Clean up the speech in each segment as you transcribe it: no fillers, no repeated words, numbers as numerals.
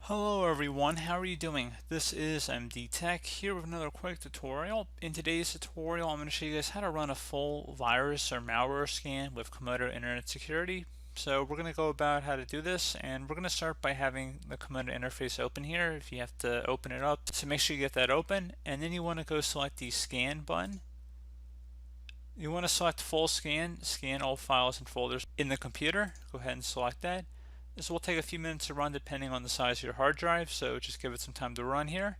Hello everyone, how are you doing? This is MD Tech here with another quick tutorial. In today's tutorial, I'm going to show you guys how to run a full virus or malware scan with Comodo Internet Security. So we're going to go about how to do this, and we're going to start by having the Comodo interface open here. If you have to open it up, so make sure you get that open, and then you want to go select the scan button. You want to select full scan all files and folders in the computer. Go ahead and select that. This will take a few minutes to run depending on the size of your hard drive, so just give it some time to run here.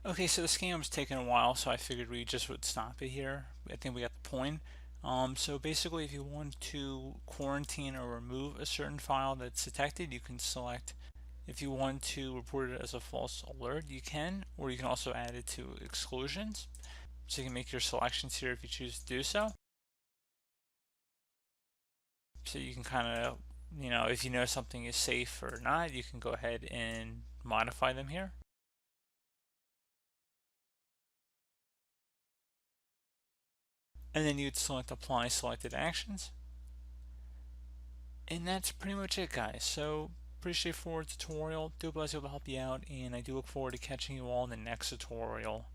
Okay, so the scan was taking a while, so I figured we just would stop it here. I think we got the point. So basically, if you want to quarantine or remove a certain file that's detected, you can select. If you want to report it as a false alert, you can, or you can also add it to exclusions. So you can make your selections here if you choose to do so. So you can kind of, if you know something is safe or not, you can go ahead and modify them here. And then you'd select apply selected actions. And that's pretty much it, guys. So pretty straightforward tutorial. Do hope I was able to help you out, and I do look forward to catching you all in the next tutorial.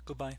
Goodbye.